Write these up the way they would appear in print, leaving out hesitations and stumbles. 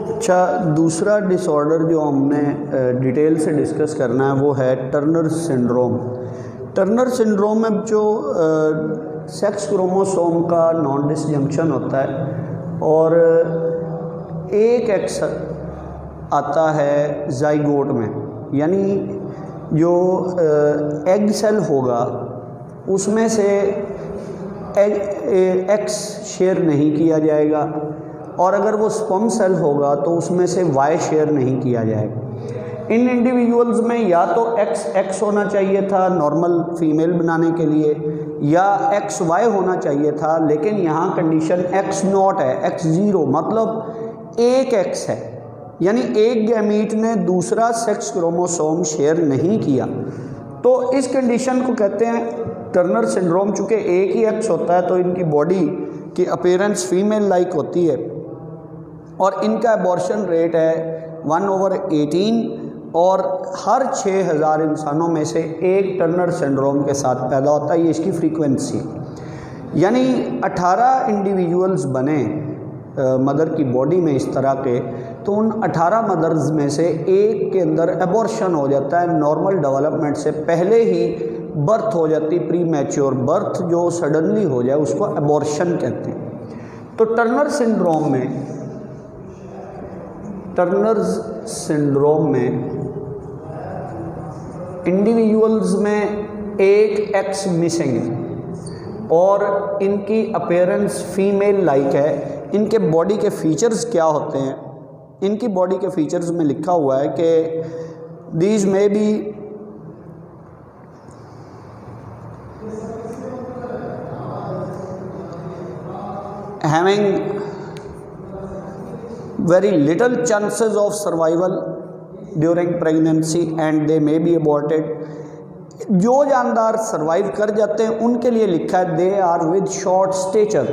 अच्छा, दूसरा डिसऑर्डर जो हमने डिटेल से डिस्कस करना है वो है टर्नर सिंड्रोम। टर्नर सिंड्रोम में जो सेक्स क्रोमोसोम का नॉन डिसजंक्शन होता है और एक एक्स आता है जाइगोट में, यानी जो एग सेल होगा उसमें से एक्स शेयर नहीं किया जाएगा, और अगर वो स्पर्म सेल होगा तो उसमें से वाई शेयर नहीं किया जाएगा। इन इंडिविजुअल्स में या तो एक्स होना चाहिए था नॉर्मल फीमेल बनाने के लिए, या एक्स वाई होना चाहिए था, लेकिन यहाँ कंडीशन एक्स नॉट है, एक्स ज़ीरो, मतलब एक एक्स है, यानी एक गैमीट ने दूसरा सेक्स क्रोमोसोम शेयर नहीं किया। तो इस कंडीशन को कहते हैं टर्नर सिंड्रोम। चूँकि एक ही एक्स होता है तो इनकी बॉडी की अपीयरेंस फीमेल लाइक होती है, और इनका एबॉर्शन रेट है 1/18, और हर 6000 इंसानों में से एक टर्नर सिंड्रोम के साथ पैदा होता है। ये इसकी फ्रीक्वेंसी, यानी 18 इंडिविजुअल्स बने मदर की बॉडी में इस तरह के, तो उन 18 मदर्स में से एक के अंदर एबॉर्शन हो जाता है। नॉर्मल डेवलपमेंट से पहले ही बर्थ हो जाती, प्री मैच्योर बर्थ जो सडनली हो जाए उसको एबॉर्शन कहते हैं। तो टर्नर सिंड्रोम में इंडिविजुअल्स में एक एक्स मिसिंग है और इनकी अपीयरेंस फीमेल लाइक है। इनके बॉडी के फीचर्स क्या होते हैं? इनकी बॉडी के फीचर्स में लिखा हुआ है कि these may be having very little chances of survival during pregnancy and they may be aborted। जो जानदार सर्वाइव कर जाते हैं उनके लिए लिखा है they are with short stature,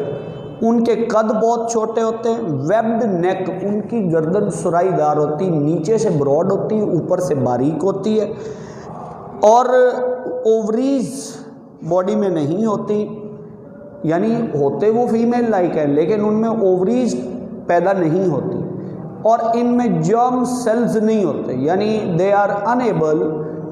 उनके कद बहुत छोटे होते हैं। वेब्ड नेक, उनकी गर्दन सुराईदार होती, नीचे से ब्रॉड होती, ऊपर से बारीक होती है, और ओवरीज बॉडी में नहीं होती, यानी होते वो फीमेल लाइक है लेकिन उनमें ओवरीज पैदा नहीं होती, और इनमें जर्म सेल्स नहीं होते, यानी they are unable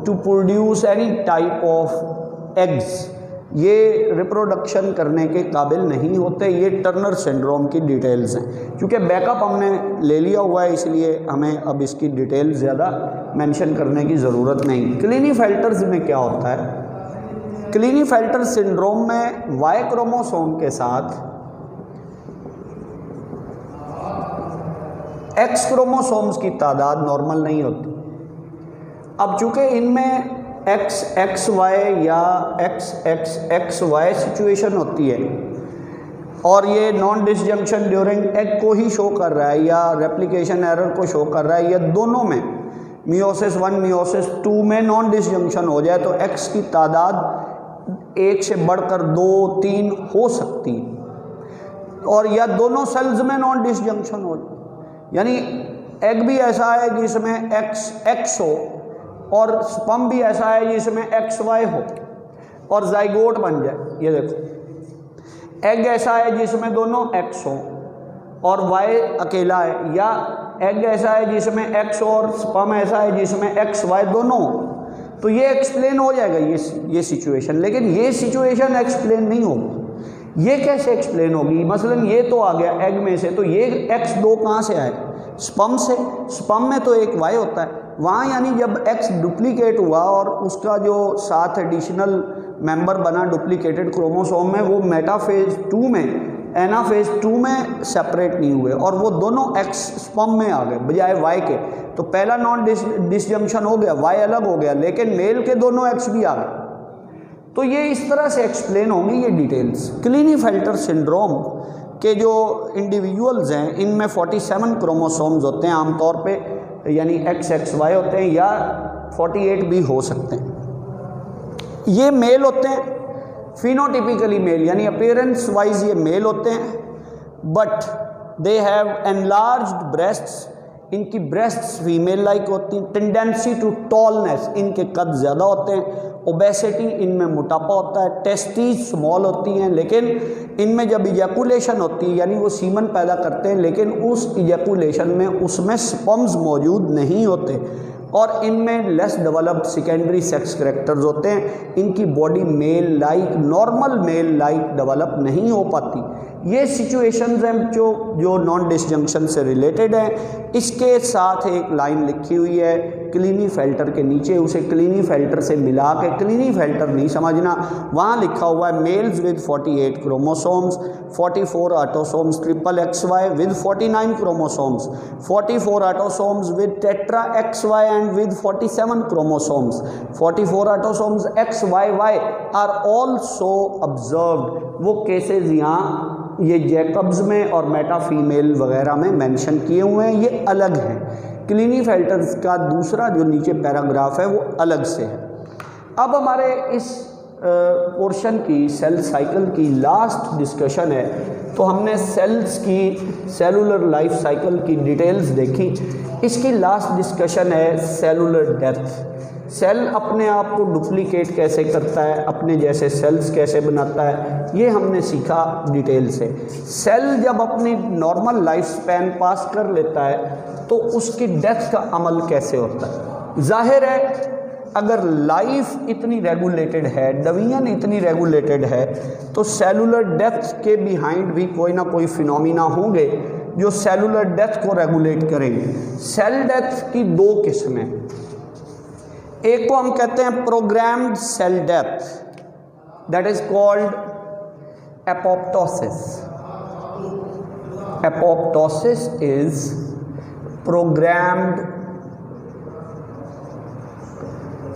to produce any type of eggs. ये रिप्रोडक्शन करने के काबिल नहीं होते। ये टर्नर सिंड्रोम की डिटेल्स हैं। क्योंकि बैकअप हमने ले लिया हुआ है इसलिए हमें अब इसकी डिटेल ज़्यादा मेंशन करने की ज़रूरत नहीं। क्लिनीफेल्टर्स में क्या होता है? क्लिनीफेल्टर सिंड्रोम में वाई क्रोमोसोम के साथ एक्स क्रोमोसोम्स की तादाद नॉर्मल नहीं होती। अब चूंकि इनमें एक्स वाई या एक्स वाई सिचुएशन होती है और ये नॉन डिसजंक्शन ड्यूरिंग एग को ही शो कर रहा है या रेप्लिकेशन एरर को शो कर रहा है, या दोनों में मियोसिस 1 मियोसिस 2 में नॉन डिसजंक्शन हो जाए तो एक्स की तादाद एक से बढ़कर 2-3 हो सकती है, और या दोनों सेल्स में नॉन डिसजंक्शन हो जाए, यानी एग भी ऐसा है जिसमें एक्स हो और स्पर्म भी ऐसा है जिसमें एक्स वाई हो और जाइगोट बन जाए। ये देखो, एग ऐसा है जिसमें दोनों एक्स हो और वाई अकेला है, या एग ऐसा है जिसमें एक्स और स्पर्म ऐसा है जिसमें एक्स वाई दोनों हो, तो ये एक्सप्लेन हो जाएगा ये सिचुएशन। लेकिन ये सिचुएशन एक्सप्लेन नहीं होगी। ये कैसे एक्सप्लेन होगी? मसलन ये तो आ गया एग में से, तो ये x2 कहाँ से आए? स्पर्म से। स्पर्म में तो एक वाई होता है वहाँ, यानी जब x डुप्लीकेट हुआ और उसका जो साथ एडिशनल मेंबर बना डुप्लीकेटेड क्रोमोसोम में, वो मेटाफेज 2 में एनाफेज 2 में सेपरेट नहीं हुए और वो दोनों x स्पर्म में आ गए बजाय y के। तो पहला नॉन डिसजंक्शन हो गया, y अलग हो गया, लेकिन मेल के दोनों x भी आ गए। तो ये इस तरह से एक्सप्लेन होंगी ये डिटेल्स। क्लिनीफेल्टर सिंड्रोम के जो इंडिविजुअल्स हैं इनमें 47 क्रोमोसोम्स होते हैं आमतौर पे, यानी XXY होते हैं, या 48 भी हो सकते हैं। ये मेल होते हैं, फिनोटिपिकली मेल, यानी अपीयरेंस वाइज ये मेल होते हैं, but they have enlarged breasts, इनकी ब्रेस्ट्स फीमेल लाइक होती हैं, टेंडेंसी टू टॉलनेस, इनके कद ज़्यादा होते हैं, ओबेसिटी, इनमें मोटापा होता है, टेस्टीज स्मॉल होती हैं, लेकिन इनमें जब इजैकुलेशन होती है यानी वो सीमन पैदा करते हैं लेकिन उस इजैकुलेशन में उसमें स्पर्म्स मौजूद नहीं होते और इनमें less developed secondary sex characters होते हैं, इनकी body male like normal male like develop नहीं हो पाती। ये सिचुएशंस हैं जो नॉन डिसजंक्शन से रिलेटेड हैं। इसके साथ एक लाइन लिखी हुई है क्लिनीफेल्टर के नीचे, उसे क्लिनीफेल्टर से मिला के, क्लिनीफेल्टर नहीं समझना, वहाँ लिखा हुआ है males with 48 chromosomes, 44 autosomes triple XY with 49 chromosomes, 44 autosomes with tetra XY and with 47 chromosomes, 44 autosomes XYY are also observed. वो केसेज यहाँ ये जैकब्स में और मेटा फीमेल वगैरह में मेंशन किए हुए हैं, ये अलग हैं। क्लिनीफेल्टर्स का दूसरा जो नीचे पैराग्राफ है वो अलग से है। अब हमारे इस पोर्शन की सेल साइकिल की लास्ट डिस्कशन है, तो हमने सेल्स की सेलुलर लाइफ साइकिल की डिटेल्स देखी। इसकी लास्ट डिस्कशन है सेलुलर डेथ। सेल अपने आप को डुप्लीकेट कैसे करता है, अपने जैसे सेल्स कैसे बनाता है, ये हमने सीखा डिटेल से। सेल जब अपनी नॉर्मल लाइफ स्पैन पास कर लेता है तो उसकी डेथ का अमल कैसे होता है। जाहिर है अगर लाइफ इतनी रेगुलेटेड है, डिवीजन इतनी रेगुलेटेड है, तो सेलुलर डेथ के बिहाइंड भी कोई ना कोई फिनोमिना होंगे जो सेलुलर डेथ को रेगुलेट करेंगे। सेल डेथ की दो किस्में, एक को हम कहते हैं programmed cell death, that is called apoptosis. Apoptosis is programmed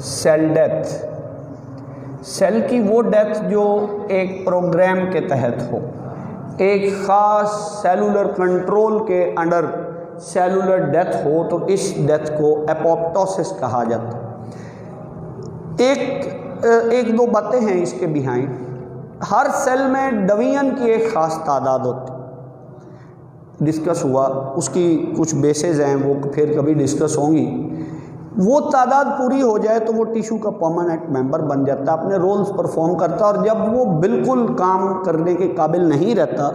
cell death. Cell की वो डेथ जो एक प्रोग्राम के तहत हो, एक ख़ास सेलुलर कंट्रोल के अंडर सेलुलर डेथ हो, तो इस डेथ को एपोप्टोसिस कहा जाता है। एक दो बातें हैं इसके बिहाइंड। हर सेल में डिवीजन की एक ख़ास तादाद होती, डिस्कस हुआ, उसकी कुछ बेसेस हैं वो फिर कभी डिस्कस होंगी। वो तादाद पूरी हो जाए तो वो टिश्यू का परमानेंट मेंबर बन जाता है, अपने रोल्स परफॉर्म करता है, और जब वो बिल्कुल काम करने के काबिल नहीं रहता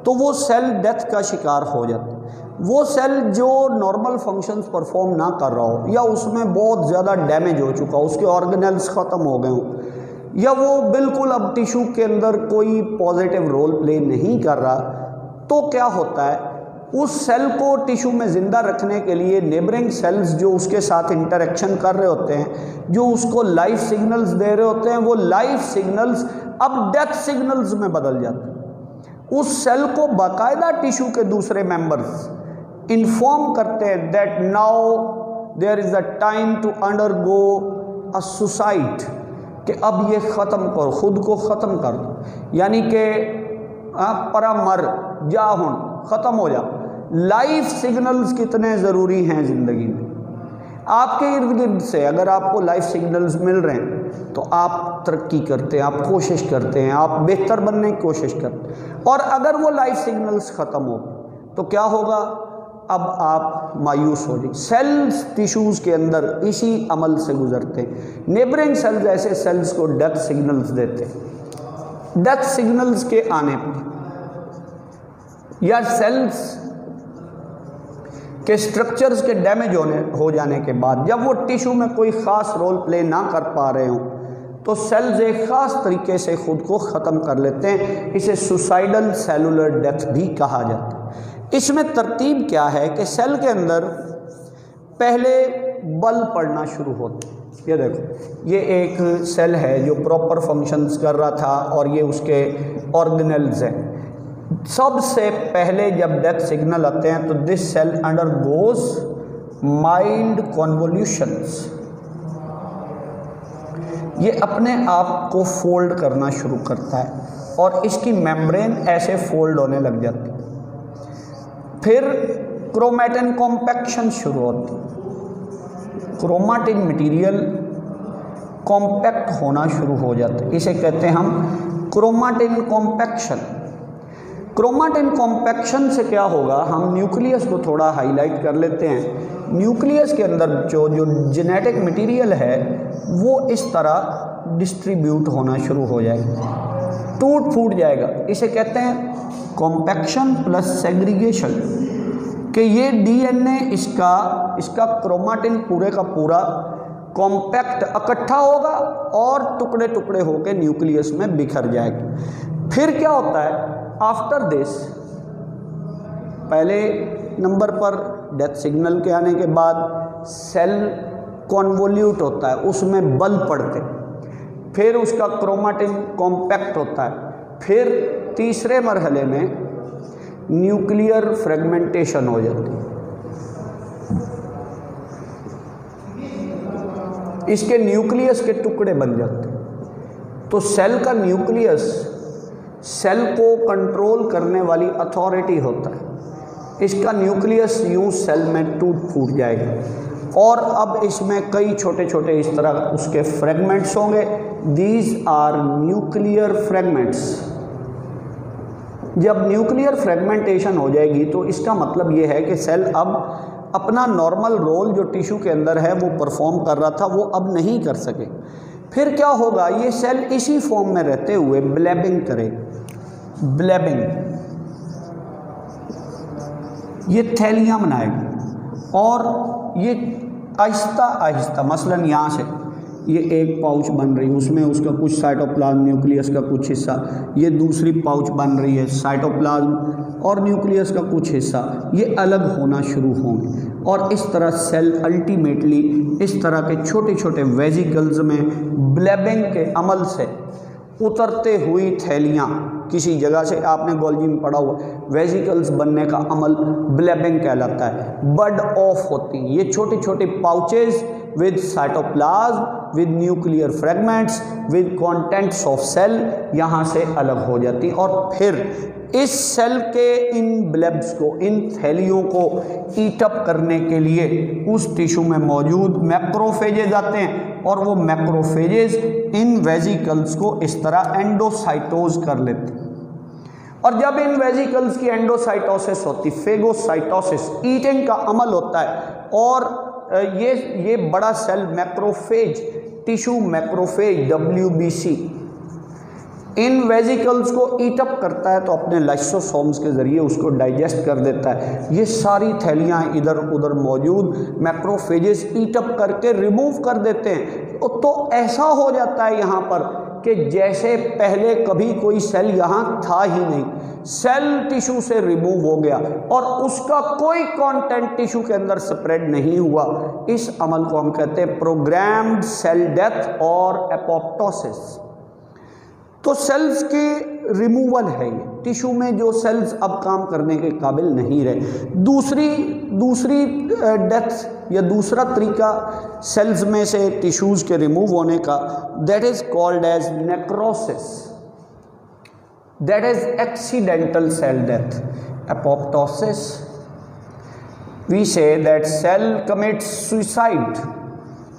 तो वो सेल डेथ का शिकार हो जाता है। वो सेल जो नॉर्मल फंक्शंस परफॉर्म ना कर रहा हो, या उसमें बहुत ज़्यादा डैमेज हो चुका हो, उसके ऑर्गेनेल्स ख़त्म हो गए हों, या वो बिल्कुल अब टिश्यू के अंदर कोई पॉजिटिव रोल प्ले नहीं कर रहा, तो क्या होता है, उस सेल को टिश्यू में ज़िंदा रखने के लिए नेबरिंग सेल्स जो उसके साथ इंटरेक्शन कर रहे होते हैं, जो उसको लाइफ सिग्नल्स दे रहे होते हैं, वो लाइफ सिग्नल्स अब डेथ सिग्नल्स में बदल जाते हैं। उस सेल को बाकायदा टिश्यू के दूसरे मेंबर्स इन्फॉर्म करते हैं that now there is a time to undergo a suicide, कि अब ये ख़त्म करो, ख़ुद को ख़त्म कर दो, यानी कि परामर जा हुन ख़त्म हो जा। लाइफ सिग्नल्स कितने ज़रूरी हैं ज़िंदगी में। आपके इर्द गिर्द से अगर आपको लाइफ सिग्नल्स मिल रहे हैं तो आप तरक्की करते हैं, आप कोशिश करते हैं, आप बेहतर बनने की कोशिश करते हैं। और अगर वो लाइफ सिग्नल्स ख़त्म हो तो क्या होगा, अब आप मायूस हो जाए। सेल्स टिश्यूज़ के अंदर इसी अमल से गुजरते हैं। नेबरिंग सेल्स ऐसे सेल्स को डेथ सिग्नल्स देते हैं। डेथ सिग्नल्स के आने पर या सेल्स के स्ट्रक्चर्स के डैमेज हो जाने के बाद, जब वो टिश्यू में कोई ख़ास रोल प्ले ना कर पा रहे हों, तो सेल्स एक ख़ास तरीके से ख़ुद को ख़त्म कर लेते हैं। इसे सुसाइडल सेलुलर डेथ भी कहा जाता है। इसमें तरतीब क्या है कि सेल के अंदर पहले बल पड़ना शुरू होते हैं। ये देखो, ये एक सेल है जो प्रॉपर फंक्शंस कर रहा था और ये उसके ऑर्गेनेल्स हैं। सबसे पहले जब डेथ सिग्नल आते हैं तो दिस सेल अंडरगोज माइल्ड कॉन्वोल्यूशंस, ये अपने आप को फोल्ड करना शुरू करता है और इसकी मेम्ब्रेन ऐसे फोल्ड होने लग जाती है। फिर क्रोमैटिन कॉम्पैक्शन शुरू होती है, क्रोमैटिन मटेरियल कॉम्पैक्ट होना शुरू हो जाता है, इसे कहते हैं हम क्रोमैटिन कॉम्पैक्शन। क्रोमाटिन कॉम्पैक्शन से क्या होगा, हम न्यूक्लियस को थोड़ा हाईलाइट कर लेते हैं। न्यूक्लियस के अंदर जो जेनेटिक मटेरियल है वो इस तरह डिस्ट्रीब्यूट होना शुरू हो जाएगा, टूट फूट जाएगा। इसे कहते हैं कॉम्पैक्शन प्लस सेग्रीगेशन, कि ये डीएनए इसका क्रोमाटिन पूरे का पूरा कॉम्पैक्ट इकट्ठा होगा और टुकड़े टुकड़े होकर न्यूक्लियस में बिखर जाएगा। फिर क्या होता है, आफ्टर दिस, पहले नंबर पर डेथ सिग्नल के आने के बाद सेल कॉन्वोल्यूट होता है, उसमें बल पड़ते, फिर उसका क्रोमाटिन कॉम्पैक्ट होता है, फिर तीसरे मरहले में न्यूक्लियर फ्रेगमेंटेशन हो जाती है। इसके न्यूक्लियस के टुकड़े बन जाते हैं। तो सेल का न्यूक्लियस सेल को कंट्रोल करने वाली अथॉरिटी होता है। इसका न्यूक्लियस यूं सेल में टूट फूट जाएगा और अब इसमें कई छोटे छोटे इस तरह उसके फ्रेगमेंट्स होंगे। These are nuclear fragments. जब न्यूक्लियर फ्रेगमेंटेशन हो जाएगी तो इसका मतलब ये है कि सेल अब अपना नॉर्मल रोल जो टिश्यू के अंदर है वो परफॉर्म कर रहा था वो अब नहीं कर सके। फिर क्या होगा, ये सेल इसी फॉर्म में रहते हुए ब्लैबिंग करेगा। ब्लैबिंग, ये थैलियाँ बनाएगा और ये आहिस्ता आहिस्ता, मसलन यहाँ से ये एक पाउच बन रही है, उसमें उसका कुछ साइटोप्लाज्म न्यूक्लियस का कुछ हिस्सा, ये दूसरी पाउच बन रही है, साइटोप्लाज्म और न्यूक्लियस का कुछ हिस्सा ये अलग होना शुरू होंगे और इस तरह सेल अल्टीमेटली इस तरह के छोटे छोटे वेजिकल्स में ब्लैबिंग के अमल से उतरते हुई थैलियाँ, किसी जगह से आपने गोल्जी में पढ़ा हुआ, वेजिकल्स बनने का अमल ब्लैबिंग कहलाता है, बड ऑफ होती हैं। ये छोटे छोटे pouches with cytoplasm, with nuclear fragments, with contents of cell यहाँ से अलग हो जाती हैं और फिर इस सेल के इन ब्लेब्स को, इन थैलियों को ईटअप करने के लिए उस टिश्यू में मौजूद मैक्रोफेजेज आते हैं और वो मैक्रोफेजेज इन वेजिकल्स को इस तरह एंडोसाइटोज कर लेते हैं। और जब इन वेजिकल्स की एंडोसाइटोसिस होती, फेगोसाइटोसिस, ईटिंग का अमल होता है और ये बड़ा cell macrophage, tissue macrophage WBC इन वेजिकल्स को ईटअप करता है तो अपने लाइसोसोम्स के ज़रिए उसको डाइजेस्ट कर देता है। ये सारी थैलियाँ इधर उधर मौजूद मैक्रोफेजेस ईटअप करके रिमूव कर देते हैं। तो ऐसा हो जाता है यहाँ पर कि जैसे पहले कभी कोई सेल यहाँ था ही नहीं, सेल टिश्यू से रिमूव हो गया और उसका कोई कंटेंट टिश्यू के अंदर स्प्रेड नहीं हुआ। इस अमल को हम कहते हैं प्रोग्राम्ड सेल डेथ और एपोप्टोसिस। तो सेल्स के रिमूवल है ये, टिश्यू में जो सेल्स अब काम करने के काबिल नहीं रहे। दूसरी डेथ या दूसरा तरीका सेल्स में से टिश्यूज़ के रिमूव होने का, that is called as necrosis, that is accidental cell death. Apoptosis, we say that cell commits suicide,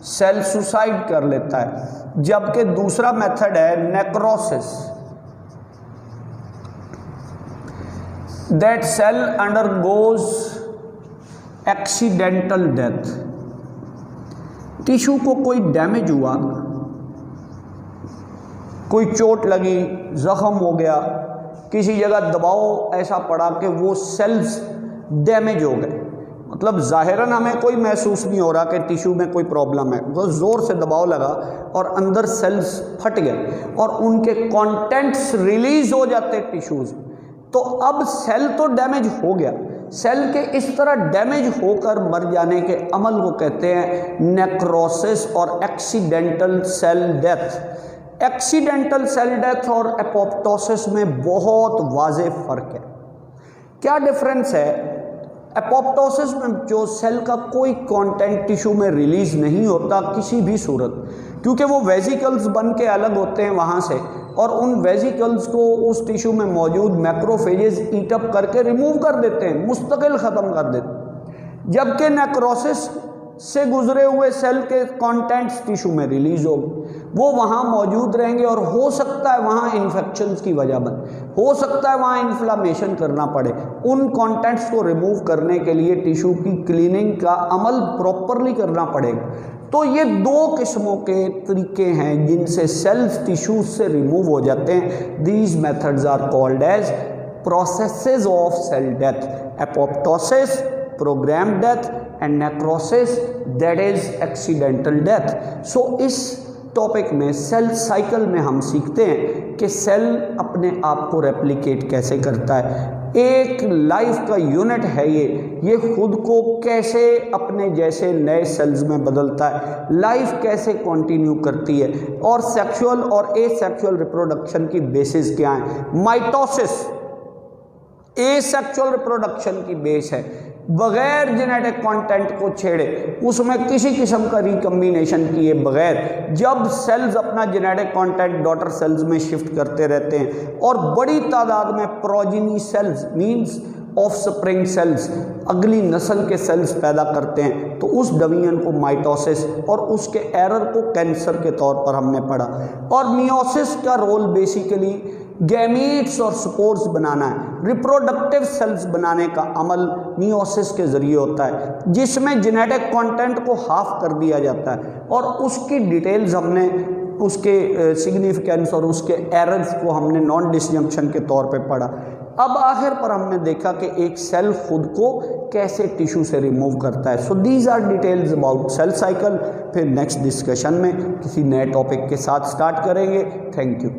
cell suicide कर लेता है। जबकि दूसरा मेथड है necrosis, that cell undergoes accidental death. Tissue को कोई डैमेज हुआ, कोई चोट लगी, जख्म हो गया, किसी जगह दबाव ऐसा पड़ा कि वो सेल्स डैमेज हो गए, मतलब ज़ाहिरन हमें कोई महसूस नहीं हो रहा कि टिश्यू में कोई प्रॉब्लम है, वो ज़ोर से दबाव लगा और अंदर सेल्स फट गए और उनके कंटेंट्स रिलीज हो जाते टिश्यूज़। तो अब सेल तो डैमेज हो गया, सेल के इस तरह डैमेज होकर मर जाने के अमल को कहते हैं नेक्रोसिस और accidental cell death. Accidental cell death और एपोप्टोसिस में बहुत वाज़ेह फ़र्क है। क्या डिफरेंस है? एपोप्टोसिस में जो सेल का कोई कंटेंट टिश्यू में रिलीज नहीं होता किसी भी सूरत, क्योंकि वो वेजिकल्स बन के अलग होते हैं वहाँ से और उन वेजिकल्स को उस टिश्यू में मौजूद मैक्रोफेजेस ईटअप करके रिमूव कर देते हैं, मुस्तकिल ख़त्म कर देते हैं। जबकि नेक्रोसिस से गुजरे हुए सेल के कंटेंट्स टिश्यू में रिलीज हो, वो वहाँ मौजूद रहेंगे और हो सकता है वहाँ इन्फेक्शंस की वजह बने, हो सकता है वहाँ इन्फ्लामेशन करना पड़े। उन कंटेंट्स को रिमूव करने के लिए टिश्यू की क्लीनिंग का अमल प्रॉपरली करना पड़ेगा। तो ये दो किस्मों के तरीके हैं जिनसे सेल्स टिश्यूज से रिमूव हो जाते हैं। These methods are called as processes of cell death, apoptosis, program death and necrosis that is accidental death. So इस टॉपिक में सेल साइकिल में हम सीखते हैं कि सेल अपने आप को रेप्लिकेट कैसे करता है, एक लाइफ का यूनिट है ये खुद को कैसे अपने जैसे नए सेल्स में बदलता है, लाइफ कैसे कंटिन्यू करती है, और सेक्सुअल और एसेक्सुअल रिप्रोडक्शन की बेसिस क्या है। माइटोसिस एसेक्सुअल रिप्रोडक्शन की बेस है, बगैर जेनेटिक कंटेंट को छेड़े, उसमें किसी किस्म का रिकम्बिनेशन किए बगैर जब सेल्स अपना जेनेटिक कंटेंट डॉटर सेल्स में शिफ्ट करते रहते हैं और बड़ी तादाद में progeny cells means offspring cells अगली नस्ल के सेल्स पैदा करते हैं, तो उस डिवीजन को माइटोसिस और उसके एरर को कैंसर के तौर पर हमने पढ़ा। और मियोसिस का रोल बेसिकली गैमीट्स और स्पोर्स बनाना है, रिप्रोडक्टिव सेल्स बनाने का अमल मियोसिस के जरिए होता है, जिसमें जेनेटिक कंटेंट को हाफ कर दिया जाता है और उसकी डिटेल्स हमने उसके सिग्निफिकेंस और उसके एरर्स को हमने नॉन डिसजंक्शन के तौर पे पढ़ा। अब आखिर पर हमने देखा कि एक सेल खुद को कैसे टिश्यू से रिमूव करता है। So these are details about cell cycle. फिर नेक्स्ट डिस्कशन में किसी नए टॉपिक के साथ स्टार्ट करेंगे। Thank you.